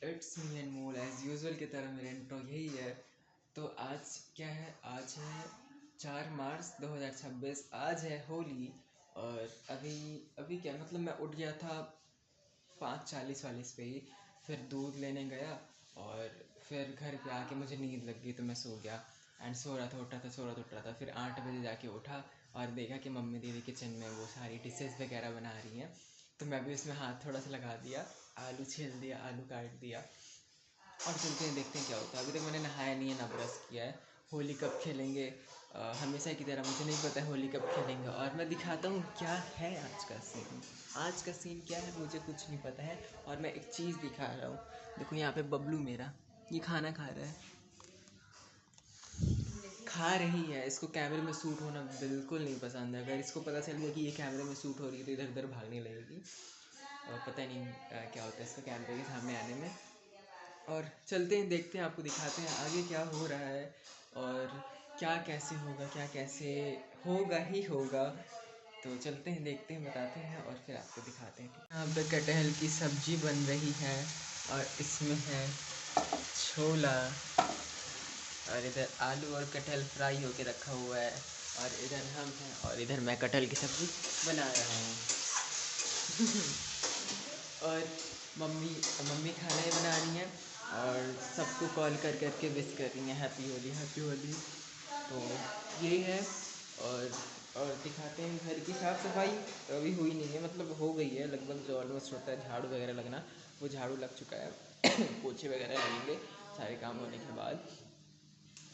It's me and mole as usual की तरह मेरा इंट्रो यही है। तो आज क्या है, आज है 4 मार्च 2026। आज है होली। और अभी अभी क्या मतलब मैं उठ गया था 5:40 पे ही। फिर दूध लेने गया और फिर घर पे आके मुझे नींद लग गई तो मैं सो गया। एंड सो रहा था, उठ रहा था, सो रहा था, उठ रहा था। फिर 8 बजे जाके उठा और देखा कि मम्मी दीदी किचन में वो सारी डिशेज़ वगैरह बना रही हैं। तो मैं भी उसमें हाथ थोड़ा सा लगा दिया, आलू छील दिया, आलू काट दिया और चलते हैं, देखते हैं क्या होता है। अभी तक मैंने नहाया नहीं है, ना ब्रश किया है। होली कब खेलेंगे हमेशा की तरह मुझे नहीं पता है होली कब खेलेंगे। और मैं दिखाता हूँ क्या है आज का सीन। आज का सीन क्या है मुझे कुछ नहीं पता है। और मैं एक चीज़ दिखा रहा हूँ, देखो यहाँ पे बबलू मेरा ये खाना खा रहा है, खा रही है। इसको कैमरे में शूट होना बिल्कुल नहीं पसंद है। अगर इसको पता चल गया कि ये कैमरे में शूट हो रही है तो इधर उधर भागने लगेगी। और पता नहीं क्या होता है इसका कैमरे के सामने आने में। और चलते हैं, देखते हैं, आपको दिखाते हैं आगे क्या हो रहा है और क्या कैसे होगा, क्या कैसे होगा ही होगा। तो चलते हैं, देखते हैं, बताते हैं और फिर आपको दिखाते हैं। यहाँ पे कटहल की सब्जी बन रही है और इसमें है छोला और इधर आलू और कटहल फ्राई होके रखा हुआ है और इधर हम हैं और इधर मैं कटहल की सब्ज़ी बना रहा हूँ। और मम्मी मम्मी खाना ही बना रही हैं और सबको कॉल कर करके विश कर रही हैं हैप्पी होली, हैप्पी होली। तो यही है। और दिखाते हैं घर की साफ़ सफाई अभी हुई नहीं है, मतलब हो गई है लगभग। जो ऑलमोस्ट होता है झाड़ू वगैरह लगना, वो झाड़ू लग चुका है। पोछे वगैरह लगेंगे सारे काम होने के बाद।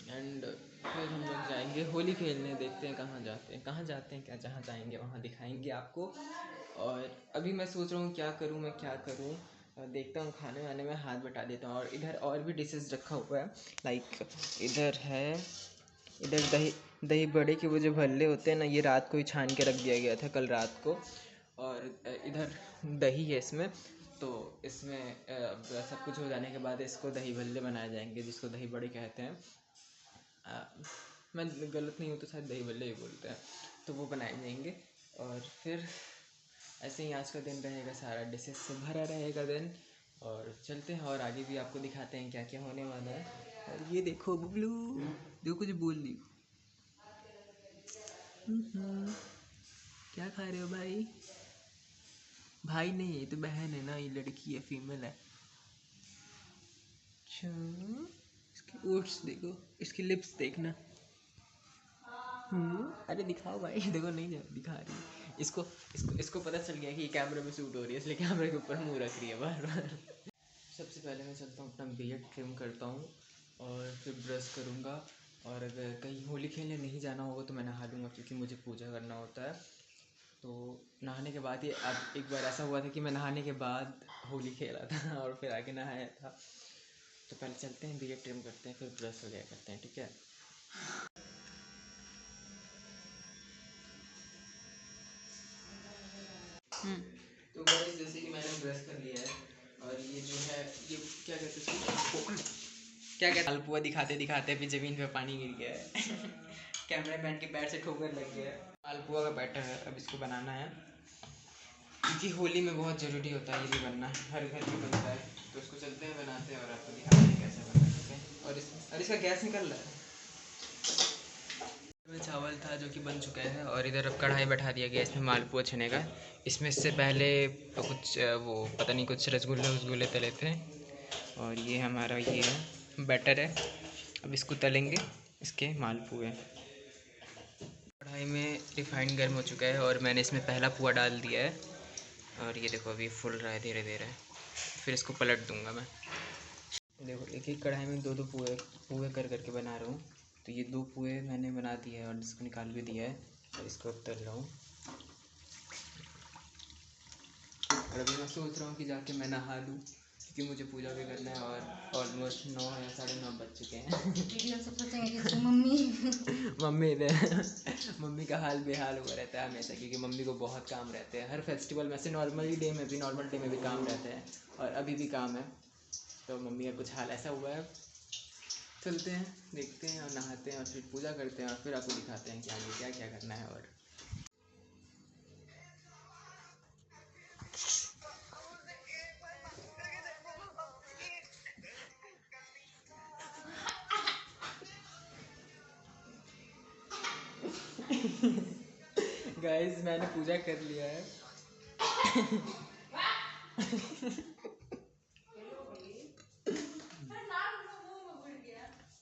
एंड फिर हम लोग जाएंगे होली खेलने। देखते हैं कहाँ जाते हैं, कहाँ जाते हैं क्या, जहाँ जाएंगे वहाँ दिखाएंगे आपको। और अभी मैं सोच रहा हूँ क्या करूँ, मैं क्या करूँ। देखता हूँ, खाने वाने में हाथ बटा देता हूँ। और इधर और भी डिशेस रखा हुआ है, लाइक इधर है, इधर दही दही बड़े के वो जो भल्ले होते हैं ना, ये रात को ही छान के रख दिया गया था, कल रात को। और इधर दही है इसमें। तो इसमें सब कुछ हो जाने के बाद इसको दही भल्ले बनाए जाएंगे, जिसको दही बड़े कहते हैं। मैं गलत नहीं हूँ तो शायद दही भल्ले ही बोलते हैं। तो वो बनाए जाएंगे और फिर ऐसे ही आज का दिन रहेगा, सारा डिशेस से भरा रहेगा दिन। और चलते हैं और आगे भी आपको दिखाते हैं क्या क्या होने वाला है। और ये देखो बबलू, देखो कुछ बोल दी। क्या खा रहे हो भाई? भाई नहीं, ये तो बहन है ना, ये लड़की है, फीमेल है। अच्छा, इसके ओट्स देखो, इसकी लिप्स देखना। अरे दिखाओ भाई। देखो नहीं दिखा रही। इसको पता चल गया कि ये कैमरे में शूट हो रही है, इसलिए कैमरे के ऊपर मुंह रख रही है बार बार। सबसे पहले मैं चलता हूँ अपना बियर्ड ट्रिम करता हूँ और फिर ब्रश करूँगा। और अगर कहीं होली खेलने नहीं जाना होगा तो मैं नहा लूँगा, क्योंकि मुझे पूजा करना होता है। तो नहाने के बाद ही, अब एक बार ऐसा हुआ था कि मैं नहाने के बाद होली खेला था और फिर आके नहाया था। तो पहले चलते हैं, बियर्ड ट्रिम करते हैं, फिर ब्रश वगैरह करते हैं, ठीक है। तो गाइस, जैसे कि मैंने ब्रश कर लिया है और ये जो है, ये क्या कहते हैं इसको, क्या कहते हैं, मालपुआ दिखाते दिखाते अभी ज़मीन पे पानी गिर गया है। कैमरा मैन के पैर से ठोकर लग गया है। मालपुआ का बैटर है, अब इसको बनाना है, क्योंकि होली में बहुत ज़रूरी होता है ये भी बनना, हर घर में बनता है। तो इसको चलते हैं बनाते हैं और आपको दिखाते हैं कैसे बनना है, ठीक है। और इसका गैस निकल रहा है। में चावल था जो कि बन चुका है और इधर अब कढ़ाई बैठा दिया गया इसमें मालपुआ छने का। इसमें से पहले तो कुछ वो पता नहीं कुछ रसगुल्ले वसगुल्ले तले थे। और ये हमारा ये है बैटर है, अब इसको तलेंगे, इसके मालपुए। कढ़ाई में रिफाइंड गर्म हो चुका है और मैंने इसमें पहला पुआ डाल दिया है और ये देखो अभी फुल रहा है धीरे धीरे। फिर इसको पलट दूंगा मैं। देखो एक एक कढ़ाई में दो दो पुए पुए कर करके बना रहा हूँ। तो ये 2 पुए मैंने बना दिए हैं और इसको निकाल भी दिया है और इसको अब तल रहा हूँ। और अभी मैं सोच रहा हूँ कि जाके मैं नहा लूँ, क्योंकि मुझे पूजा भी करना है और ऑलमोस्ट 9 या 9:30 बज चुके हैं। मम्मी मम्मी का हाल बेहाल हुआ रहता है हमेशा, क्योंकि मम्मी को बहुत काम रहते हैं हर फेस्टिवल में से। नॉर्मल डे में भी काम रहते हैं और अभी भी काम है। तो मम्मी का कुछ हाल ऐसा हुआ है। चलते हैं, देखते हैं और नहाते हैं और फिर पूजा करते हैं और फिर आपको दिखाते हैं कि आगे क्या क्या करना है। और गाइस मैंने पूजा कर लिया है।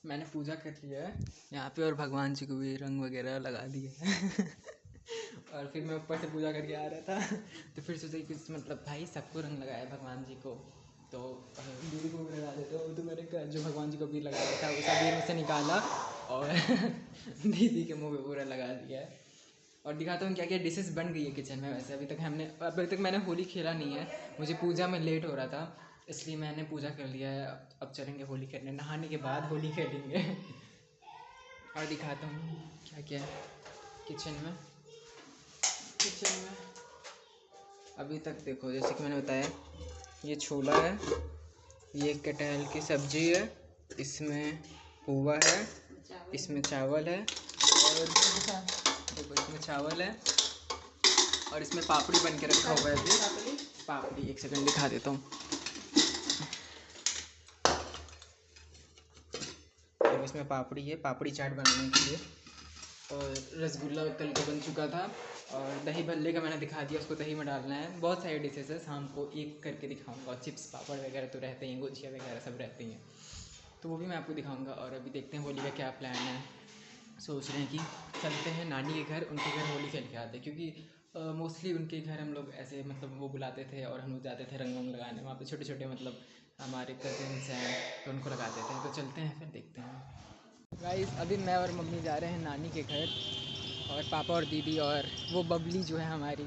मैंने पूजा कर लिया है यहाँ पे और भगवान जी को भी रंग वगैरह लगा दिए हैं। और फिर मैं ऊपर से पूजा करके आ रहा था तो फिर सोचा कि मतलब भाई सबको रंग लगाया भगवान जी को, तो दीदी को भी लगा देते हो। तो मैंने जो भगवान जी को भी लगाया था उस अबीर में से निकाला और दीदी के मुँह पे पूरा लगा दिया है। और दिखाता हूँ क्या क्या डिशेस बन गई है किचन में। वैसे अभी तक मैंने होली खेला नहीं है, मुझे पूजा में लेट हो रहा था इसलिए मैंने पूजा कर लिया है। अब चलेंगे होली खेलने, नहाने के बाद होली खेलेंगे। और दिखाता हूँ क्या क्या है किचन में। अभी तक देखो जैसे कि मैंने बताया, ये छोला है, ये कटहल की सब्जी है, इसमें पुआ है, इसमें चावल है और देखो इसमें चावल है और इसमें पापड़ी बन के रखा हुआ है। अभी पापड़ी एक सेकंड दिखा देता हूँ। तो इसमें पापड़ी है, पापड़ी चाट बनाने के लिए। और रसगुल्ला कल का बन चुका था और दही भल्ले का मैंने दिखा दिया, उसको दही में डालना है। बहुत सारी डिशेस है, शाम को एक करके दिखाऊंगा। और चिप्स पापड़ वगैरह तो रहते ही हैं, गुजिया वगैरह सब रहते ही हैं, तो वो भी मैं आपको दिखाऊंगा। और अभी देखते हैं होली का क्या प्लान है। सोच रहे हैं कि चलते हैं नानी के घर, उनके घर होली खेल के आते हैं, क्योंकि मोस्टली उनके घर हम लोग ऐसे मतलब वो बुलाते थे और हम लोग जाते थे रंग वंग लगाने। वहाँ पे छोटे छोटे मतलब हमारे कजिन्स हैं तो उनको लगाते थे। तो चलते हैं फिर देखते हैं। गाइस अभी मैं और मम्मी जा रहे हैं नानी के घर और पापा और दीदी और वो बबली जो है हमारी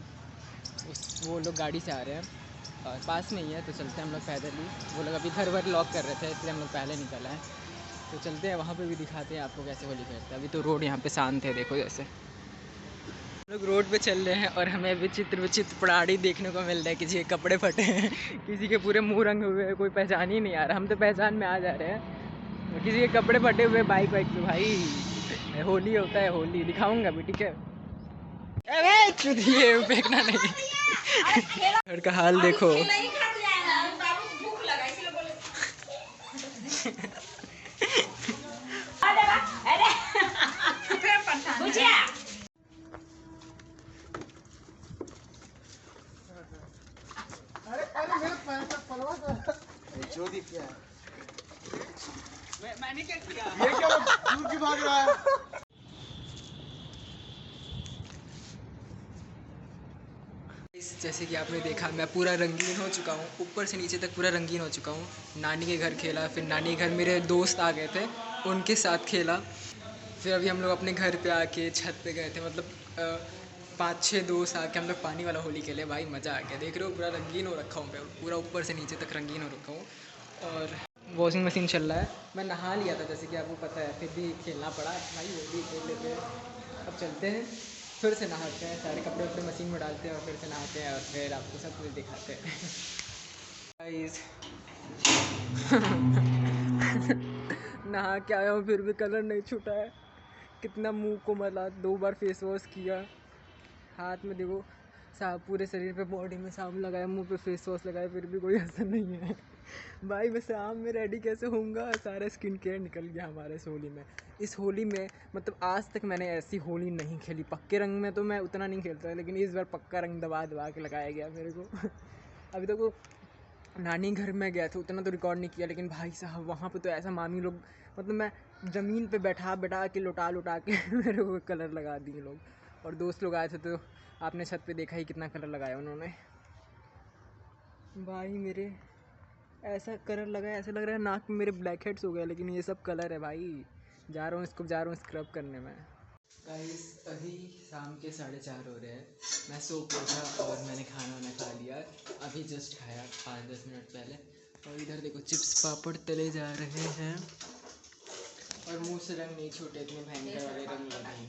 वो लोग गाड़ी से आ रहे हैं और पास में ही है। तो चलते हैं हम लोग पैदल ही। वो लोग अभी घर वर लॉक कर रहे थे इसलिए हम लोग पहले निकल आए। तो चलते हैं वहाँ पे भी दिखाते हैं आपको कैसे होली खेलते हैं। अभी तो रोड यहाँ पे शांत है, देखो जैसे हम लोग रोड पे चल रहे हैं और हमें विचित्र विचित्र प्राणी देखने को मिल रहा है। किसी के कपड़े फटे हैं, किसी के पूरे मुँह रंगे हुए हैं, कोई पहचान ही नहीं आ रहा। हम तो पहचान में आ जा रहे हैं, किसी के कपड़े फटे हुए बाइक पे। भाई होली होता है, होली दिखाऊंगा भी, ठीक है। अरे चुदिए फेंकना नहीं। घर का हाल देखो। मैंने क्या किया? ये क्या दूर की भाग रहा है? जैसे कि आपने देखा मैं पूरा रंगीन हो चुका हूँ, ऊपर से नीचे तक पूरा रंगीन हो चुका हूँ। नानी के घर खेला, फिर नानी के घर मेरे दोस्त आ गए थे, उनके साथ खेला। फिर अभी हम लोग अपने घर पे आके छत पे गए थे, मतलब 5-6 दोस्त आके हम लोग पानी वाला होली खेले। भाई मज़ा आ गया। देख रहे हो पूरा रंगीन हो रखा हूँ मैं, पूरा ऊपर से नीचे तक रंगीन हो रखा हूँ। और वॉशिंग मशीन चल रहा है, मैं नहा लिया था जैसे कि आपको पता है, फिर भी खेलना पड़ा। भाई होली खेल लेते हैं। अब चलते हैं फिर से नहाते हैं, सारे कपड़े अपने मशीन में डालते हैं और फिर से नहाते हैं और फिर आपको सब कुछ दिखाते हैं। गाइस नहा के आया हूँ फिर भी कलर नहीं छूटा है। कितना मुंह को मला, 2 बार फेस वॉश किया, हाथ में देखो साफ, पूरे शरीर पे बॉडी में साबुन लगाया, मुंह पे फेस वॉश लगाया, फिर भी कोई असर नहीं है। भाई मैं शाम में रेडी कैसे होऊंगा? सारा स्किन केयर निकल गया हमारे इस होली में। इस होली में मतलब आज तक मैंने ऐसी होली नहीं खेली। पक्के रंग में तो मैं उतना नहीं खेलता, लेकिन इस बार पक्का रंग दबा दबा के लगाया गया मेरे को। अभी तक वो नानी घर में गया था, उतना तो रिकॉर्ड नहीं किया, लेकिन भाई साहब वहाँ पे तो ऐसा मामी लोग, मतलब मैं ज़मीन पे बैठा के लुटा के मेरे को कलर लगा दिए लोग। और दोस्त लोग आए थे तो आपने छत पे देखा ही कितना कलर लगाया उन्होंने। भाई मेरे ऐसा कलर लगा है, ऐसा लग रहा है नाक में मेरे ब्लैक हेड्स हो गए, लेकिन ये सब कलर है भाई। जा रहा हूँ स्क्रब करने में। गाइस अभी शाम के 4:30 हो रहे हैं, मैं सो के उठा और मैंने खाना वाना खा लिया। अभी जस्ट खाया 5-10 मिनट पहले। और इधर देखो चिप्स पापड़ तले जा रहे हैं और मुंह से रंग नहीं छूटे, इतने भयंकर वाले रंग लगे।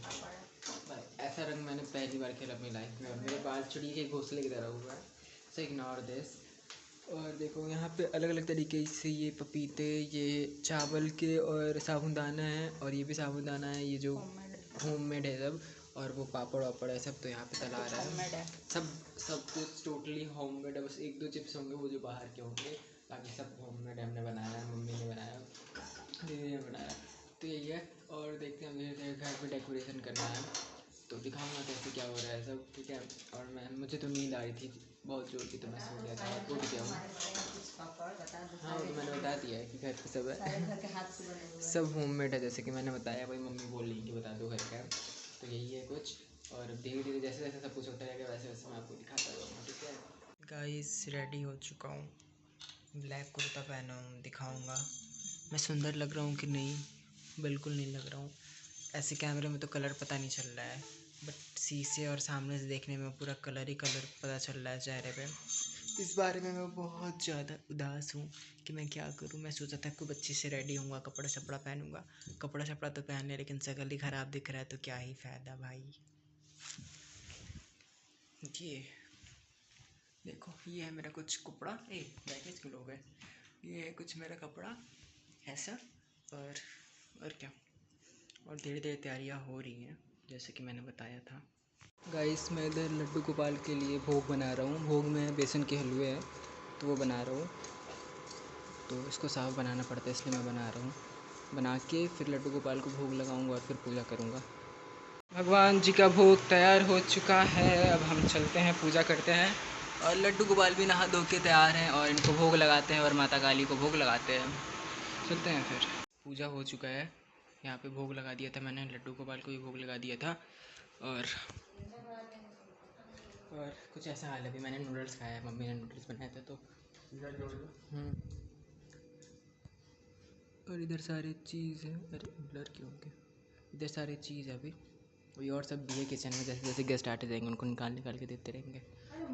ऐसा रंग मैंने पहली बार खेला अपनी लाइफ में। और मेरे बाल चिड़िया के घोंसले की तरह हुआ है, सो इग्नोर दिस। और देखो यहाँ पे अलग अलग तरीके से ये पपीते, ये चावल के और साबुदाना है, और ये भी साबुदाना है, ये जो होममेड है सब। और वो पापड़ वापड़ है सब, तो यहाँ पे तला रहा है सब कुछ टोटली होममेड है। बस 1-2 चिप्स होंगे वो जो बाहर के होंगे, बाकी सब होममेड हमने बनाया है, मम्मी ने बनाया, दीदी ने बनाया। तो यही है। और देखते हैं, मेरे घर पे डेकोरेशन करना है तो दिखाऊंगा कैसे क्या हो रहा है सब, ठीक है। और मुझे तो नींद आ रही थी बहुत जोर की, तो मैं सो गया था, उठ गया हूँ। हाँ वो तो मैंने बता दिया है कि घर पे सब है, सब होममेड है, जैसे कि मैंने बताया, वही मम्मी बोल रही कि बता दो घर का, तो यही है कुछ। और अब धीरे धीरे जैसे जैसे सब कुछ होता रहेगा वैसे वैसे मैं आपको दिखाता रहूँगा, ठीक है। गाइस रेडी हो चुका हूँ, ब्लैक कुर्ता पहना हूँ, दिखाऊँगा मैं सुंदर लग रहा हूँ कि नहीं। बिल्कुल नहीं लग रहा हूँ, ऐसे कैमरे में तो कलर पता नहीं चल रहा है, बट शीशे और सामने से देखने में पूरा कलर ही कलर पता चल रहा है चेहरे पे। इस बारे में मैं बहुत ज़्यादा उदास हूँ कि मैं क्या करूँ। मैं सोचा था खूब अच्छे से रेडी होऊंगा, कपड़ा शपड़ा पहनूंगा, कपड़ा शपड़ा तो पहन लिया, लेकिन शक्ल ही ख़राब दिख रहा है, तो क्या ही फ़ायदा भाई। ये देखो, ये है मेरा कुछ कपड़ा, बैगेज क्यों लोग है, ये है कुछ मेरा कपड़ा ऐसा। और क्या, और धीरे धीरे तैयारियाँ हो रही हैं जैसे कि मैंने बताया था। गाइस मैं इधर लड्डू गोपाल के लिए भोग बना रहा हूँ, भोग में बेसन के हलवे हैं तो वो बना रहा हूँ, तो इसको साफ बनाना पड़ता है इसलिए मैं बना रहा हूँ। बना के फिर लड्डू गोपाल को भोग लगाऊंगा और फिर पूजा करूँगा। भगवान जी का भोग तैयार हो चुका है, अब हम चलते हैं पूजा करते हैं। और लड्डू गोपाल भी नहा धो के तैयार हैं और इनको भोग लगाते हैं और माता काली को भोग लगाते हैं। चलते हैं फिर। पूजा हो चुका है, यहाँ पे भोग लगा दिया था मैंने, लड्डू गोपाल को भी भोग लगा दिया था। और कुछ ऐसा हाल है, अभी मैंने नूडल्स खाया है, मम्मी ने नूडल्स बनाया था तो। और इधर सारे चीज़ है, अरे ब्लर क्यों हो गया, इधर सारे चीज़ है अभी और सब भी है किचन में, जैसे जैसे गेस्ट आते जाएंगे उनको निकाल निकाल के देते रहेंगे।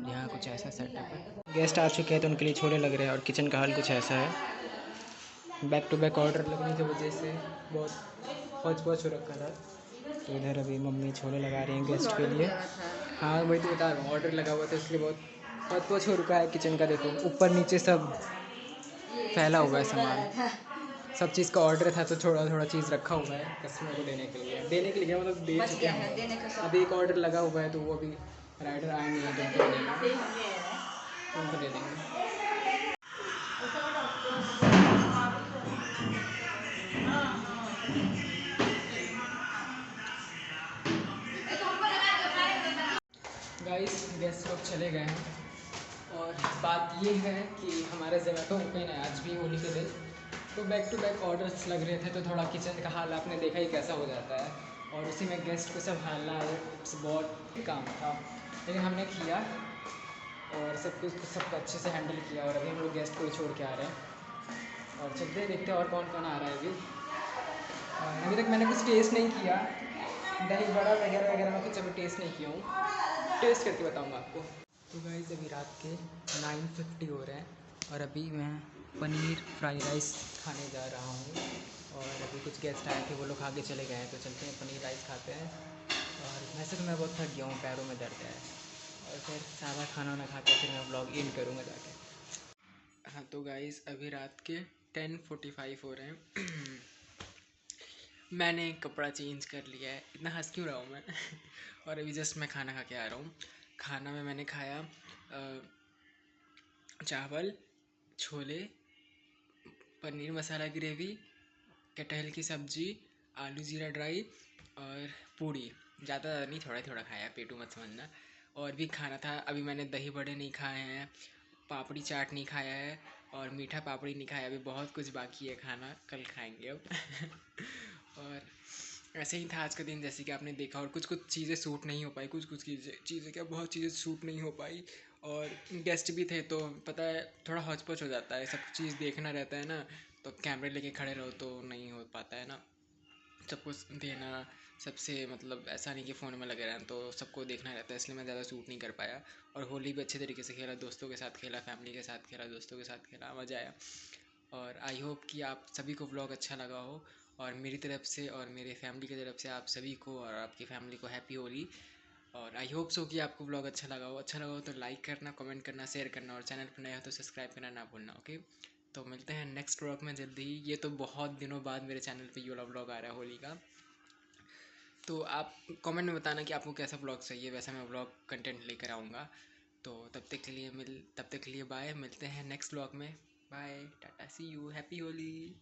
यहाँ कुछ ऐसा सेटअप है, गेस्ट आ चुके हैं तो उनके लिए छोले लग रहे हैं और किचन का हाल कुछ ऐसा है। बैक टू बैक ऑर्डर लगने की वजह से बहुत पहुँच हो रखा था, तो इधर अभी मम्मी छोले लगा रही हैं गेस्ट के लिए। हाँ वही तो बता रहा हूँ, ऑर्डर लगा हुआ था इसलिए बहुत पहुँच हो रखा है किचन का। देखो ऊपर नीचे सब फैला हुआ है सामान, सब चीज़ का ऑर्डर था तो थोड़ा थोड़ा चीज़ रखा हुआ है कस्टमर को देने के लिए मतलब दे चुके हैं। अब एक ऑर्डर लगा हुआ है तो वो अभी राइडर आएंगे तो उनको दे देंगे। गाइस गेस्ट लोग चले गए हैं और बात ये है कि हमारा ज़ोमैटो ओपन है आज भी होली के दिन, तो बैक टू बैक ऑर्डर्स लग रहे थे तो थोड़ा किचन का हाल आपने देखा ही कैसा हो जाता है, और उसी में गेस्ट को संभालना बहुत काम था, लेकिन हमने किया और सबको अच्छे से हैंडल किया। और अभी हम लोग गेस्ट को ही छोड़ के आ रहे हैं और चलते देखते हैं और कौन कौन आ रहा है अभी तक मैंने कुछ टेस्ट नहीं किया, दही बड़ा वगैरह वगैरह मैं कुछ अभी टेस्ट नहीं किया हूँ, टेस्ट करके बताऊँगा आपको। तो गाइस अभी रात के 9:50 हो रहे हैं और अभी मैं पनीर फ्राई राइस खाने जा रहा हूँ। और अभी कुछ गेस्ट आए थे, वो लोग खा के चले गए हैं, तो चलते हैं पनीर राइस खाते हैं। और वैसे तो मैं बहुत थक गया हूँ, पैरों में दर्द है, और फिर सादा खाना वाना खा के फिर मैं ब्लॉग एंड करूँगा जाके। हाँ तो गाइस अभी रात के 10:45 हो रहे हैं मैंने कपड़ा चेंज कर लिया है, इतना हंस क्यों रहा हूँ मैं और अभी जस्ट मैं खाना खा के आ रहा हूँ। खाना में मैंने खाया चावल, छोले, पनीर मसाला ग्रेवी, कटहल की सब्ज़ी, आलू जीरा ड्राई और पूड़ी। ज़्यादा नहीं, थोड़ा थोड़ा खाया, पेटू मत समझना। और भी खाना था, अभी मैंने दही बड़े नहीं खाए हैं, पापड़ी चाट नहीं खाया है और मीठा पापड़ी नहीं खाया, अभी बहुत कुछ बाकी है खाना, कल खाएंगे अब और ऐसे ही था आज का दिन, जैसे कि आपने देखा। और कुछ कुछ चीज़ें सूट नहीं हो पाई, कुछ कुछ चीज़ें क्या, बहुत चीज़ें सूट नहीं हो पाई। और गेस्ट भी थे तो पता है थोड़ा हौच पौच हो जाता है, सब चीज़ देखना रहता है ना, तो कैमरे लेके खड़े रहो तो नहीं हो पाता है ना, सब कुछ देना सबसे, मतलब ऐसा नहीं कि फ़ोन में लगे रहें, तो सबको देखना रहता है, इसलिए मैं ज़्यादा शूट नहीं कर पाया। और होली भी अच्छे तरीके से खेला, दोस्तों के साथ खेला, फैमिली के साथ खेला, दोस्तों के साथ खेला, मज़ा आया। और आई होप कि आप सभी को व्लॉग अच्छा लगा हो, और मेरी तरफ से और मेरे फैमिली की तरफ से आप सभी को और आपकी फैमिली को हैप्पी होली। और आई होप सो कि आपको व्लॉग अच्छा लगा हो तो लाइक करना, कमेंट करना, शेयर करना, और चैनल पर नया हो तो सब्सक्राइब करना ना भूलना। ओके, तो मिलते हैं नेक्स्ट व्लॉग में जल्दी ही। ये तो बहुत दिनों बाद मेरे चैनल पे ये वाला व्लॉग आ रहा है होली का, तो आप कमेंट में बताना कि आपको कैसा व्लॉग चाहिए, वैसा मैं व्लॉग कंटेंट लेकर आऊँगा। तो तब तक के लिए बाय, मिलते हैं नेक्स्ट व्लॉग में। Bye, tata, see you, happy Holi.